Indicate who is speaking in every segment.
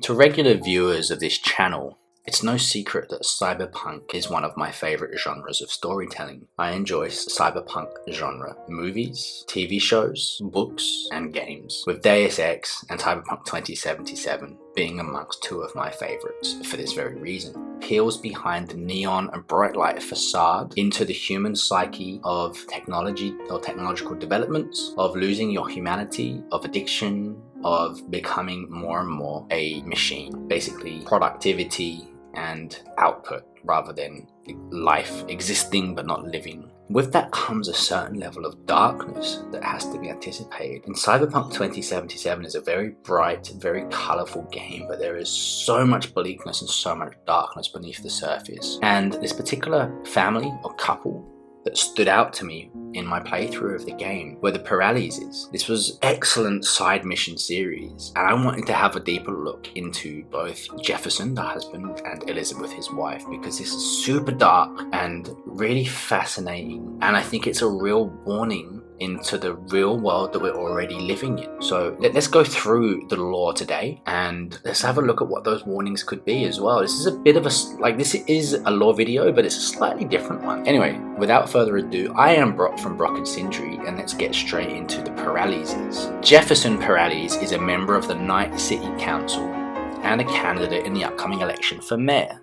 Speaker 1: To regular viewers of this channel, it's no secret that cyberpunk is one of my favourite genres of storytelling. I enjoy cyberpunk genre movies, TV shows, books, and games, with Deus Ex and Cyberpunk 2077 being amongst two of my favourites for this very reason. Peels behind the neon and bright light facade into the human psyche of technology or technological developments, of losing your humanity, of addiction, of becoming more and more a machine. Basically, productivity and output rather than life existing but not living. With that comes a certain level of darkness that has to be anticipated. And Cyberpunk 2077 is a very bright, very colourful game, but there is so much bleakness and so much darkness beneath the surface. And this particular family or couple that stood out to me in my playthrough of the game were the Peralezes. This was excellent side mission series, and I wanted to have a deeper look into both Jefferson, the husband, and Elizabeth, his wife, because this is super dark and really fascinating, and I think it's a real warning into the real world that we're already living in. So let's go through the lore today and let's have a look at what those warnings could be as well. This is a bit of this is a lore video, but it's a slightly different one. Anyway, without further ado, I am Brock from Brock and Sindri, and let's get straight into the Peralezes. Jefferson Peralez is a member of the Night City Council and a candidate in the upcoming election for mayor.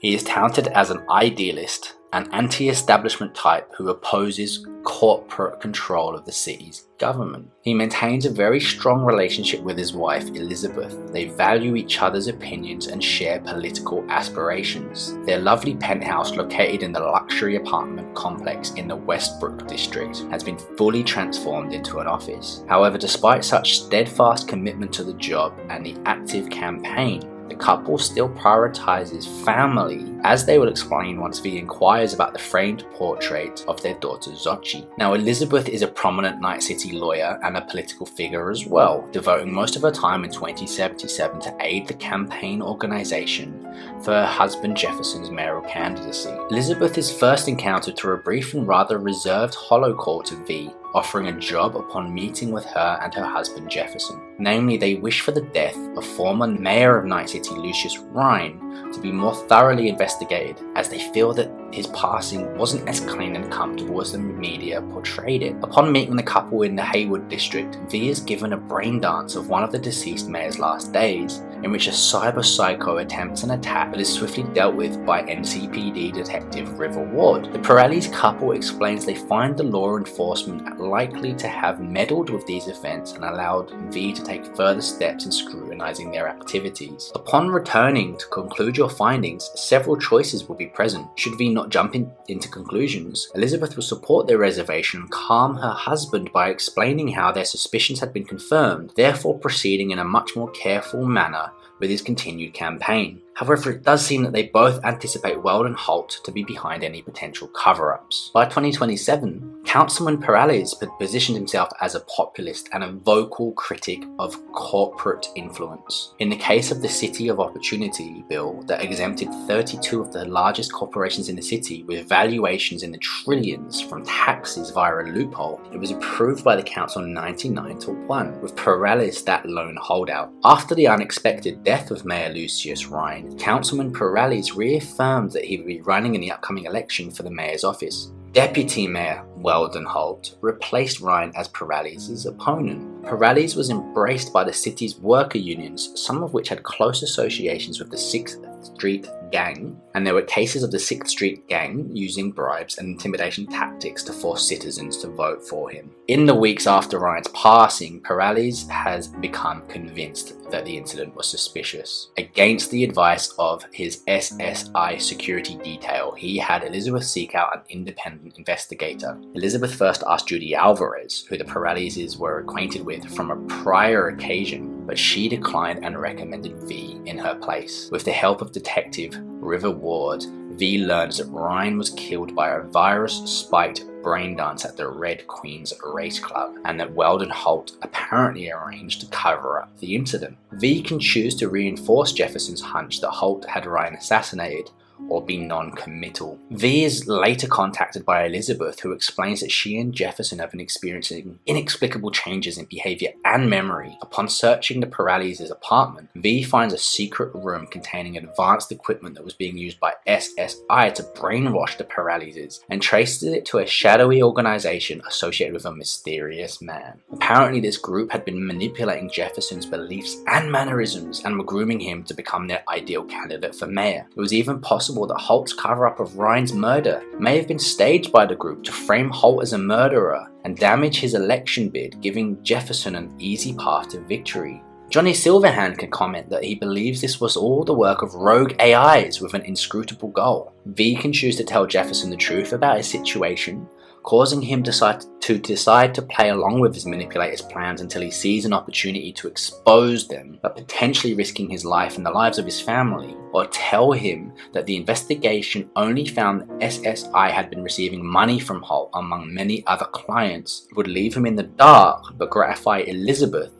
Speaker 1: He is touted as an idealist, an anti-establishment type who opposes corporate control of the city's government. He maintains a very strong relationship with his wife Elizabeth. They value each other's opinions and share political aspirations. Their lovely penthouse, located in the luxury apartment complex in the Westbrook district, has been fully transformed into an office. However, despite such steadfast commitment to the job and the active campaign, the couple still prioritizes family, as they will explain once V inquires about the framed portrait of their daughter Xochi. Now, Elizabeth is a prominent Night City lawyer and a political figure as well, devoting most of her time in 2077 to aid the campaign organization for her husband Jefferson's mayoral candidacy. Elizabeth is first encountered through a brief and rather reserved holocall to V, offering a job upon meeting with her and her husband Jefferson. Namely, they wish for the death of former mayor of Night City Lucius Rhine to be more thoroughly investigated, as they feel that his passing wasn't as clean and comfortable as the media portrayed it. Upon meeting the couple in the Haywood district, V is given a brain dance of one of the deceased mayor's last days, in which a cyber psycho attempts an attack that is swiftly dealt with by NCPD detective River Ward. The Peralez couple explains they find the law enforcement likely to have meddled with these events and allowed V to take further steps in scrutinizing their activities. Upon returning to conclude your findings, several choices will be present. Should V not jump into conclusions, Elizabeth will support their reservation and calm her husband by explaining how their suspicions had been confirmed, therefore proceeding in a much more careful manner with his continued campaign. However, it does seem that they both anticipate Weldon Holt to be behind any potential cover-ups. By 2027, Councilman Peralez positioned himself as a populist and a vocal critic of corporate influence. In the case of the City of Opportunity bill that exempted 32 of the largest corporations in the city with valuations in the trillions from taxes via a loophole, it was approved by the council 99-1, with Peralez that lone holdout. After the unexpected death of Mayor Lucius Rhine, Councilman Peralez reaffirmed that he would be running in the upcoming election for the mayor's office. Deputy Mayor Weldon Holt replaced Rhine as Peralez's opponent. Peralez was embraced by the city's worker unions, some of which had close associations with the 6th Street Gang, and there were cases of the 6th Street Gang using bribes and intimidation tactics to force citizens to vote for him. In the weeks after Ryan's passing, Peralez has become convinced that the incident was suspicious. Against the advice of his SSI security detail, he had Elizabeth seek out an independent investigator. Elizabeth first asked Judy Alvarez, who the Peralezes were acquainted with from a prior occasion, but she declined and recommended V in her place. With the help of Detective River Ward, V learns that Ryan was killed by a virus-spiked brain dance at the Red Queen's Race Club, and that Weldon Holt apparently arranged to cover up the incident. V can choose to reinforce Jefferson's hunch that Holt had Ryan assassinated, or be non-committal. V is later contacted by Elizabeth, who explains that she and Jefferson have been experiencing inexplicable changes in behavior and memory. Upon searching the Peralezes' apartment, V finds a secret room containing advanced equipment that was being used by SSI to brainwash the Peralezes, and traces it to a shadowy organization associated with a mysterious man. Apparently, this group had been manipulating Jefferson's beliefs and mannerisms and were grooming him to become their ideal candidate for mayor. It was even possible that Holt's cover-up of Ryan's murder may have been staged by the group to frame Holt as a murderer and damage his election bid, giving Jefferson an easy path to victory. Johnny Silverhand can comment that he believes this was all the work of rogue AIs with an inscrutable goal. V can choose to tell Jefferson the truth about his situation, causing him to decide to play along with his manipulators' plans until he sees an opportunity to expose them, but potentially risking his life and the lives of his family, or tell him that the investigation only found that SSI had been receiving money from Holt among many other clients, would leave him in the dark but gratify Elizabeth,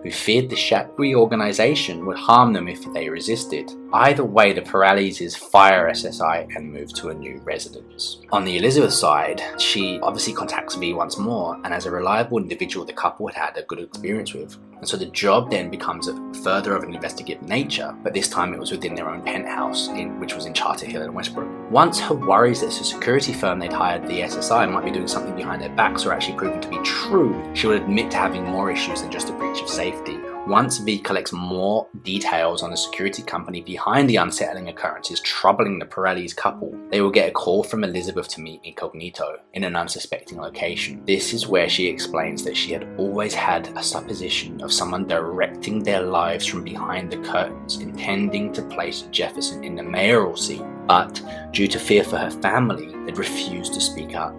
Speaker 1: who feared the shadowy organization would harm them if they resisted. Either way, the Peralezes fire SSI and move to a new residence. On the Elizabeth side, she obviously contacts V once more, and as a reliable individual the couple had had a good experience with. And so the job then becomes further of an investigative nature, but this time it was within their own penthouse, which was in Charter Hill in Westbrook. Once her worries that the security firm they'd hired, the SSI, might be doing something behind their backs were actually proven to be true, she would admit to having more issues than just a breach of safety. Once V collects more details on the security company behind the unsettling occurrences troubling the Peralezes couple, they will get a call from Elizabeth to meet incognito in an unsuspecting location. This is where she explains that she had always had a supposition of someone directing their lives from behind the curtains, intending to place Jefferson in the mayoral seat, but due to fear for her family, they'd refused to speak up.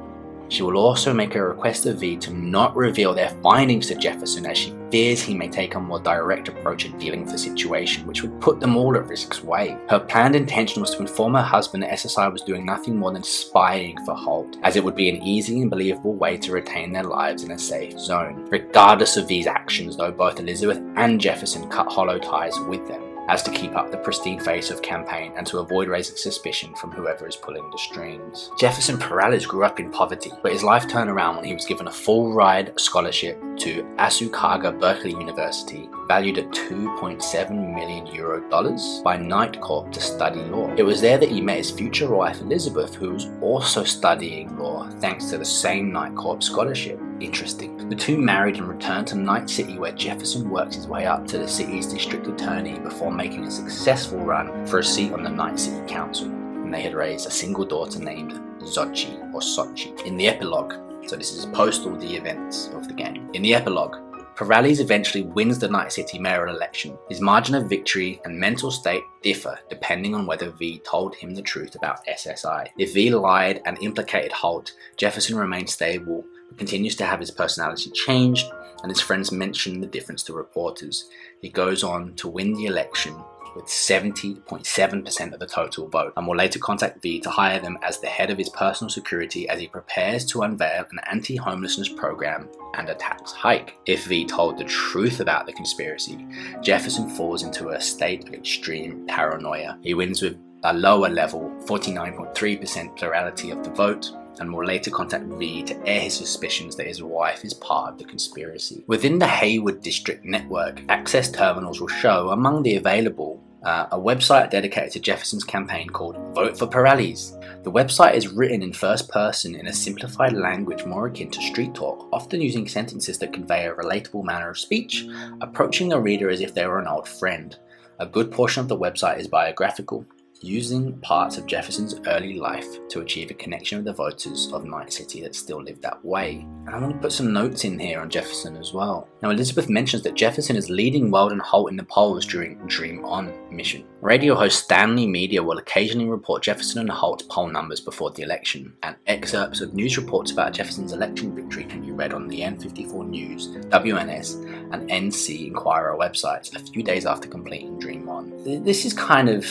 Speaker 1: She will also make a request of V to not reveal their findings to Jefferson, as she fears he may take a more direct approach in dealing with the situation, which would put them all at risk's way. Her planned intention was to inform her husband that SSI was doing nothing more than spying for Holt, as it would be an easy and believable way to retain their lives in a safe zone. Regardless of V's actions, though, both Elizabeth and Jefferson cut hollow ties with them, as to keep up the pristine face of campaign and to avoid raising suspicion from whoever is pulling the strings. Jefferson Peralez grew up in poverty, but his life turned around when he was given a full-ride scholarship to Asukaga Berkeley University, valued at €2.7 million by Knight Corp to study law. It was there that he met his future wife Elizabeth, who was also studying law thanks to the same Knight Corp scholarship. Interesting. The two married and returned to Night City, where Jefferson worked his way up to the city's district attorney before making a successful run for a seat on the Night City Council. And they had raised a single daughter named Xochi or Sochi. In the epilogue, so this is post all the events of the game. In the epilogue, Peralez eventually wins the Night City mayoral election. His margin of victory and mental state differ depending on whether V told him the truth about SSI. If V lied and implicated Holt, Jefferson remained stable, but continues to have his personality changed, and his friends mention the difference to reporters. He goes on to win the election with 70.7% of the total vote, and will later contact V to hire them as the head of his personal security as he prepares to unveil an anti-homelessness program and a tax hike. If V told the truth about the conspiracy, Jefferson falls into a state of extreme paranoia. He wins with a lower level, 49.3% plurality of the vote, and will later contact V to air his suspicions that his wife is part of the conspiracy. Within the Hayward District network, access terminals will show, among the available, a website dedicated to Jefferson's campaign called Vote for Peralez. The website is written in first person in a simplified language more akin to street talk, often using sentences that convey a relatable manner of speech, approaching the reader as if they were an old friend. A good portion of the website is biographical, using parts of Jefferson's early life to achieve a connection with the voters of Night City that still lived that way. And I want to put some notes in here on Jefferson as well. Now, Elizabeth mentions that Jefferson is leading Weldon Holt in the polls during Dream On mission. Radio host Stanley Media will occasionally report Jefferson and Holt's poll numbers before the election, and excerpts of news reports about Jefferson's election victory can be read on the N54 News, WNS, and NC Inquirer websites a few days after completing Dream On. This is kind of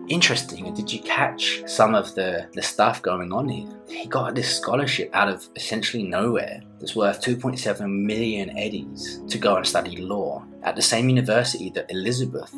Speaker 1: interesting. Did you catch some of the stuff going on here? He got this scholarship out of essentially nowhere that's worth 2.7 million eddies to go and study law at the same university that Elizabeth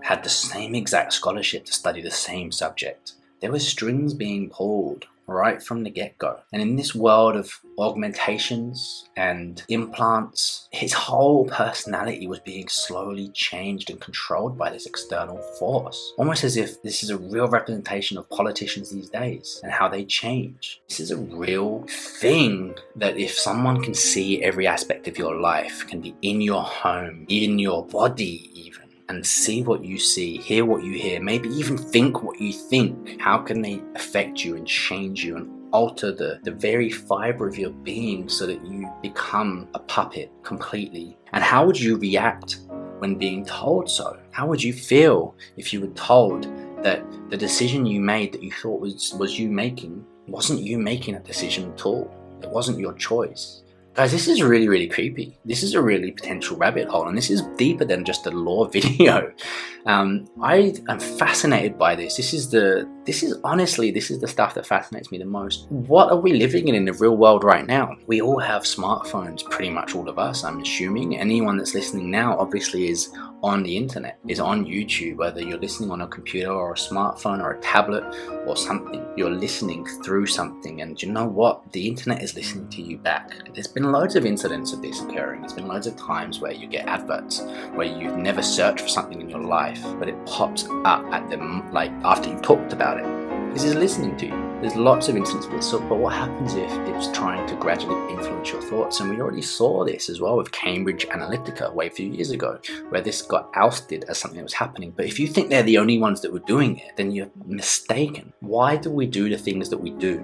Speaker 1: had the same exact scholarship to study the same subject. There were strings being pulled right from the get-go. And in this world of augmentations and implants, his whole personality was being slowly changed and controlled by this external force. Almost as if this is a real representation of politicians these days and how they change. This is a real thing that if someone can see every aspect of your life, can be in your home, in your body even, and see what you see, hear what you hear, maybe even think what you think. How can they affect you and change you and alter the very fiber of your being so that you become a puppet completely? And how would you react when being told so? How would you feel if you were told that the decision you made that you thought was you making, wasn't you making that decision at all? It wasn't your choice. Guys, this is really, really creepy. This is a really potential rabbit hole, and this is deeper than just a lore video. I am fascinated by this. This is the stuff that fascinates me the most. What are we living in the real world right now? We all have smartphones, pretty much all of us, I'm assuming. Anyone that's listening now obviously is on the internet, is on YouTube, whether you're listening on a computer or a smartphone or a tablet or something. You're listening through something, and you know what? The internet is listening to you back. There's been loads of incidents of this occurring. There's been loads of times where you get adverts where you've never searched for something in your life, but it pops up at them like after you've talked about it, because it's listening to you. There's lots of instances of this, but what happens if it's trying to gradually influence your thoughts? And we already saw this as well with Cambridge Analytica way a few years ago, where this got ousted as something that was happening. But if you think they're the only ones that were doing it, then you're mistaken. Why do we do the things that we do?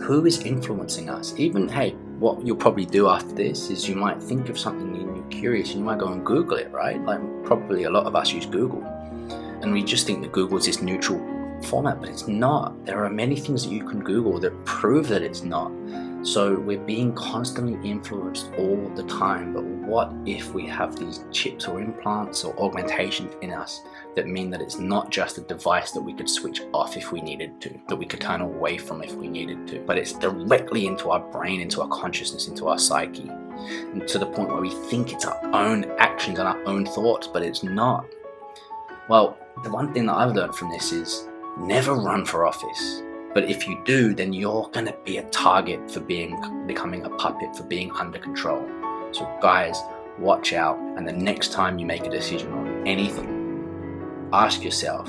Speaker 1: Who is influencing us? Even, hey, what you'll probably do after this is you might think of something and you're curious and you might go and Google it, right? Like probably a lot of us use Google. And we just think that Google is this neutral format, but it's not. There are many things that you can Google that prove that it's not. So we're being constantly influenced all the time. But what if we have these chips or implants or augmentations in us that mean that it's not just a device that we could switch off if we needed to, that we could turn away from if we needed to, but it's directly into our brain, into our consciousness, into our psyche, and to the point where we think it's our own actions and our own thoughts, but it's not. Well, the one thing that I've learned from this is never run for office. But if you do, then you're going to be a target for becoming a puppet, for being under control. So guys, watch out. And the next time you make a decision on anything, ask yourself,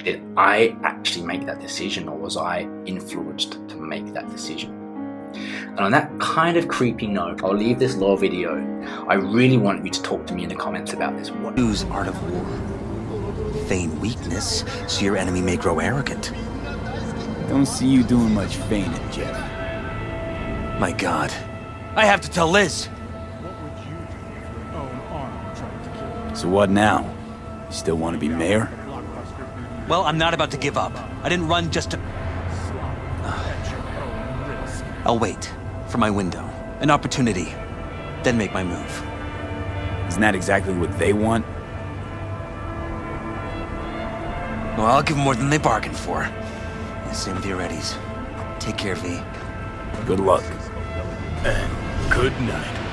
Speaker 1: did I actually make that decision, or was I influenced to make that decision? And on that kind of creepy note, I'll leave this lore video. I really want you to talk to me in the comments about this.
Speaker 2: Use art of war. Feign weakness, so your enemy may grow arrogant.
Speaker 3: Don't see you doing much feigning, Jeff.
Speaker 2: My God. I have to tell Liz!
Speaker 4: What would you do if your own arm tried to kill you?
Speaker 3: So what now? You still want to be mayor?
Speaker 2: Well, I'm not about to give up. I didn't run just to...
Speaker 4: At your own risk.
Speaker 2: I'll wait for my window, an opportunity, then make my move.
Speaker 3: Isn't that exactly what they want?
Speaker 2: Well, I'll give them more than they bargained for. Same with your Eddies. Take care, V.
Speaker 3: Good luck.
Speaker 4: And good night.